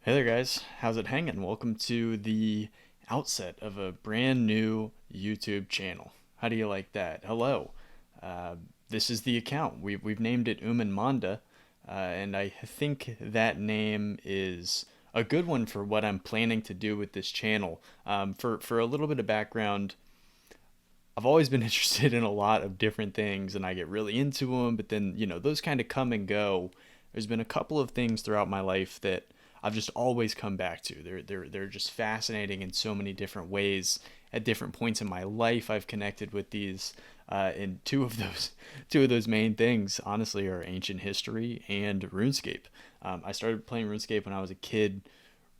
Hey there, guys. How's it hanging? Welcome to the outset of a brand new YouTube channel. How do you like that? Hello. Uh, this is the account. We've named it Umman Manda, and I think that name is a good one for what I'm planning to do with this channel. For a little bit of background, I've always been interested in a lot of different things, and I get really into them, but then, those kind of come and go. There's been a couple of things throughout my life that I've just always come back to. They're just fascinating in so many different ways. At different points in my life, I've connected with these, and two of those main things, honestly, are ancient history and RuneScape. I started playing RuneScape when I was a kid,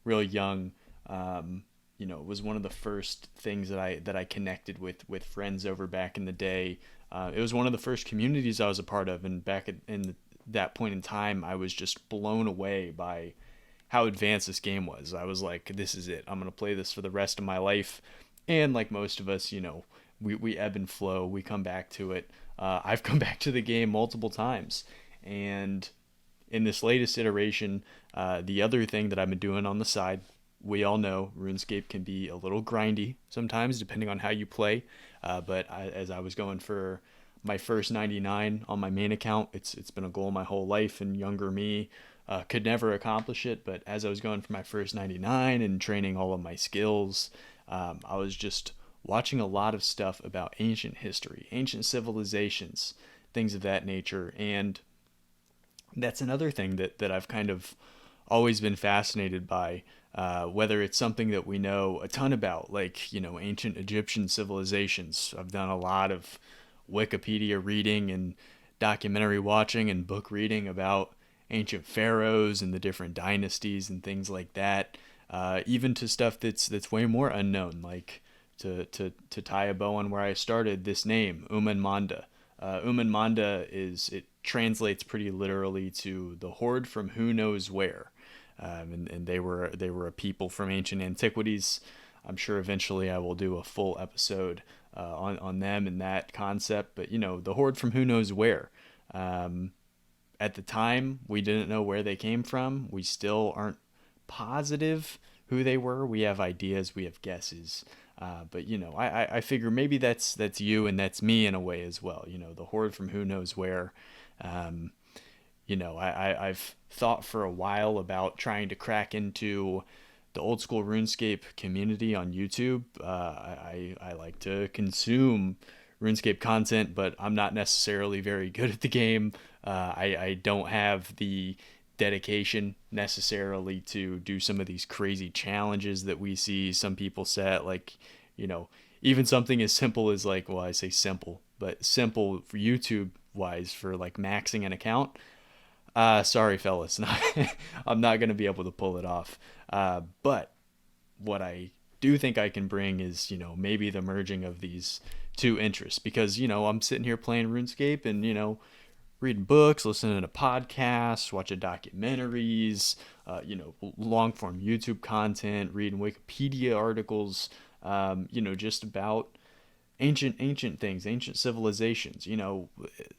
really young. It was one of the first things that I connected with friends over back in the day. It was one of the first communities I was a part of, and in that point in time, I was just blown away by how advanced this game was. I was like, this is it. I'm gonna play this for the rest of my life. And like most of us, we ebb and flow. We come back to it. I've come back to the game multiple times, and in this latest iteration, the other thing that I've been doing on the side, we all know RuneScape can be a little grindy sometimes, depending on how you play. As I was going for my first 99 on my main account, it's been a goal my whole life, and younger me could never accomplish it. But as I was going for my first 99 and training all of my skills, I was just watching a lot of stuff about ancient history, ancient civilizations, things of that nature, and that's another thing that I've kind of always been fascinated by, whether it's something that we know a ton about, like, ancient Egyptian civilizations. I've done a lot of Wikipedia reading and documentary watching and book reading about ancient pharaohs and the different dynasties and things like that, even to stuff that's way more unknown, like to tie a bow on where I started, this name, Umman Manda. Umman Manda it translates pretty literally to the horde from who knows where. And they were a people from ancient antiquities. I'm sure eventually I will do a full episode on them and that concept. But the horde from who knows where. At the time, we didn't know where they came from. We still aren't positive who they were. We have ideas, we have guesses. But I figure maybe that's you and that's me in a way as well. The horde from who knows where. Um, I've thought for a while about trying to crack into the Old School Runescape community on YouTube. I like to consume RuneScape content, but I'm not necessarily very good at the game. I don't have the dedication necessarily to do some of these crazy challenges that we see some people set. Like, you know, even something as simple as, like, well, I say simple, but simple for YouTube wise, for like maxing an account. Sorry, fellas, I'm not gonna be able to pull it off. But what I do think I can bring is, maybe the merging of these two interests, because I'm sitting here playing RuneScape and reading books, listening to podcasts, watching documentaries, long form YouTube content, reading Wikipedia articles, just about ancient things, ancient civilizations,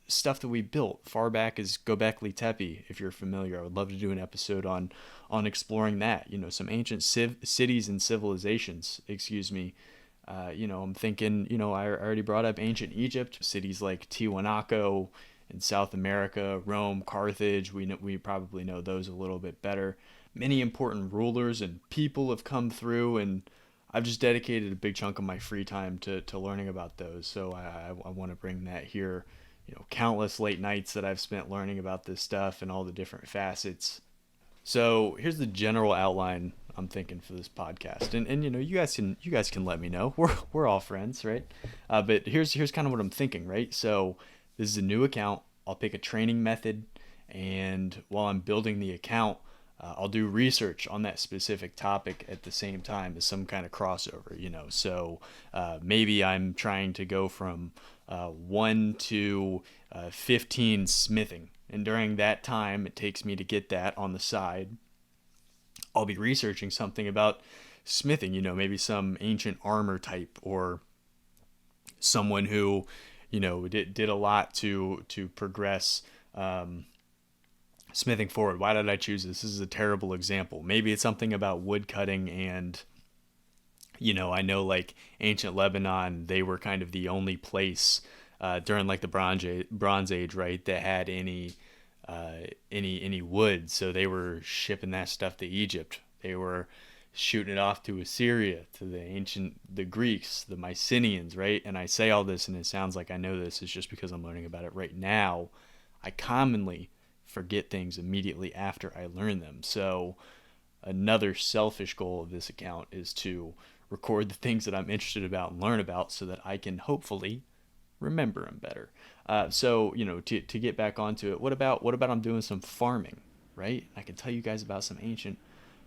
stuff that we built far back as Göbekli Tepe. If you're familiar, I would love to do an episode on exploring that. Some ancient cities and civilizations. Excuse me. I'm thinking. I already brought up ancient Egypt, cities like Tiwanaku in South America, Rome, Carthage. We probably know those a little bit better. Many important rulers and people have come through, and I've just dedicated a big chunk of my free time to learning about those. So I want to bring that here. Countless late nights that I've spent learning about this stuff and all the different facets. So here's the general outline I'm thinking for this podcast, and you guys can let me know. We're all friends, right? But here's kind of what I'm thinking, right? So this is a new account. I'll pick a training method, and while I'm building the account, I'll do research on that specific topic at the same time as some kind of crossover. So maybe I'm trying to go from 1 to 15 smithing. And during that time it takes me to get that on the side, I'll be researching something about smithing, maybe some ancient armor type, or someone who, did a lot to progress smithing forward. Why did I choose this? This is a terrible example. Maybe it's something about wood cutting and, I know like ancient Lebanon, they were kind of the only place during like the Bronze Age, right, that had any wood. So they were shipping that stuff to Egypt. They were shooting it off to Assyria, to the Greeks, the Mycenaeans, right? And I say all this and it sounds like I know this. It's just because I'm learning about it right now. I commonly forget things immediately after I learn them. So another selfish goal of this account is to record the things that I'm interested about and learn about so that I can hopefully remember them better. To get back onto it, what about I'm doing some farming, right? I can tell you guys about some ancient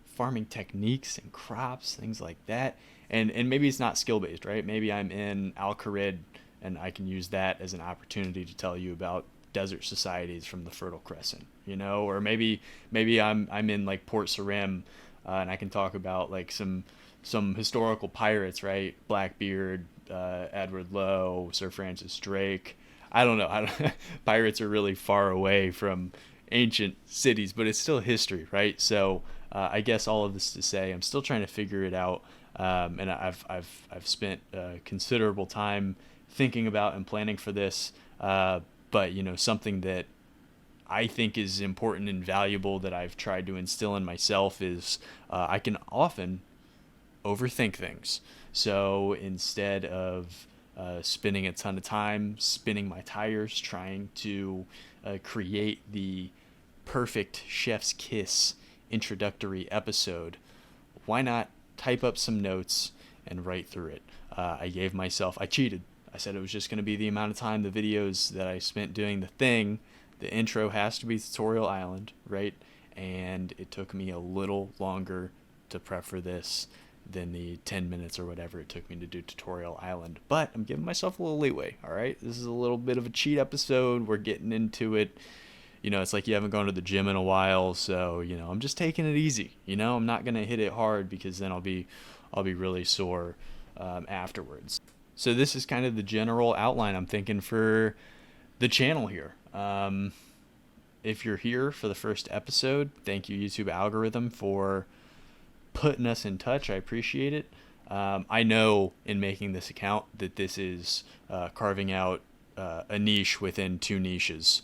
farming techniques and crops, things like that. And maybe it's not skill based, right? Maybe I'm in Al Kharid and I can use that as an opportunity to tell you about desert societies from the Fertile Crescent, or maybe I'm in like Port Sarim, and I can talk about like some historical pirates, right? Blackbeard, Edward Lowe, Sir Francis Drake. I don't know. Pirates are really far away from ancient cities, but it's still history, right? So I guess all of this to say, I'm still trying to figure it out, and I've spent considerable time thinking about and planning for this. But something that I think is important and valuable that I've tried to instill in myself is I can often overthink things. So instead of spending a ton of time spinning my tires trying to create the perfect chef's kiss introductory episode, why not type up some notes and write through it? I cheated. I said it was just going to be the amount of time the videos that I spent doing the thing. The intro has to be Tutorial Island, right? And it took me a little longer to prep for this than the 10 minutes or whatever it took me to do Tutorial Island. But I'm giving myself a little leeway, all right? This is a little bit of a cheat episode. We're getting into it. It's like you haven't gone to the gym in a while, so, I'm just taking it easy. I'm not going to hit it hard because then I'll be really sore afterwards. So this is kind of the general outline I'm thinking for the channel here. If you're here for the first episode, thank you, YouTube algorithm, for putting us in touch. I appreciate it. I know in making this account that this is carving out a niche within two niches,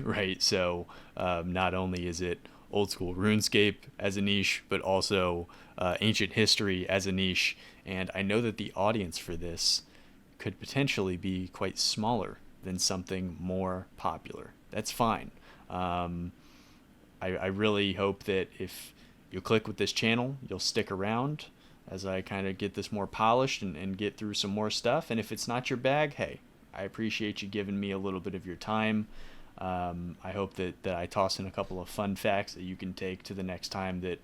right? So not only is it Old School Runescape as a niche, but also ancient history as a niche. And I know that the audience for this could potentially be quite smaller than something more popular. That's fine. I really hope that if you click with this channel, you'll stick around as I kind of get this more polished and get through some more stuff. And if it's not your bag, hey, I appreciate you giving me a little bit of your time. I hope that I toss in a couple of fun facts that you can take to the next time that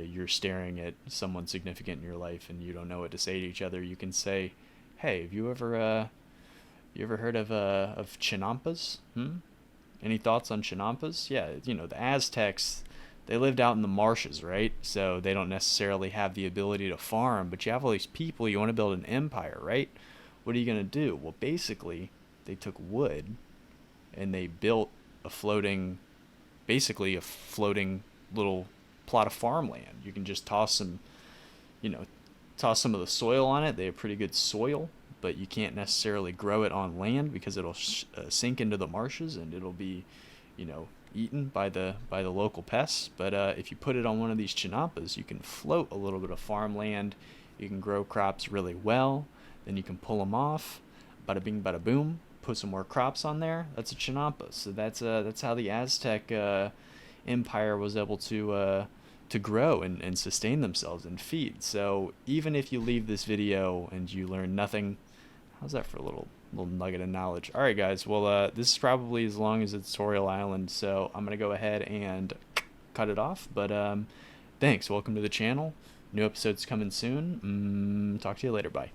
you're staring at someone significant in your life and you don't know what to say to each other. You can say, hey, have you ever heard of chinampas? Any thoughts on chinampas? Yeah, the Aztecs, they lived out in the marshes, right? So they don't necessarily have the ability to farm, but you have all these people, you want to build an empire, right? What are you going to do? Well, basically, they took wood and they built basically a floating little plot of farmland. You can just toss some of the soil on it. They have pretty good soil, but you can't necessarily grow it on land because it'll sink into the marshes and it'll be, eaten by the local pests. But if you put it on one of these chinampas, you can float a little bit of farmland. You can grow crops really well. Then you can pull them off. Bada bing, bada boom. Put some more crops on there. That's a chinampa. So that's how the Aztec empire was able to grow and sustain themselves and feed. So even if you leave this video and you learn nothing, how's that for a little nugget of knowledge? All right, guys. Well, this is probably as long as it's Tutorial Island, so I'm gonna go ahead and cut it off. But thanks. Welcome to the channel. New episodes coming soon. Talk to you later. Bye.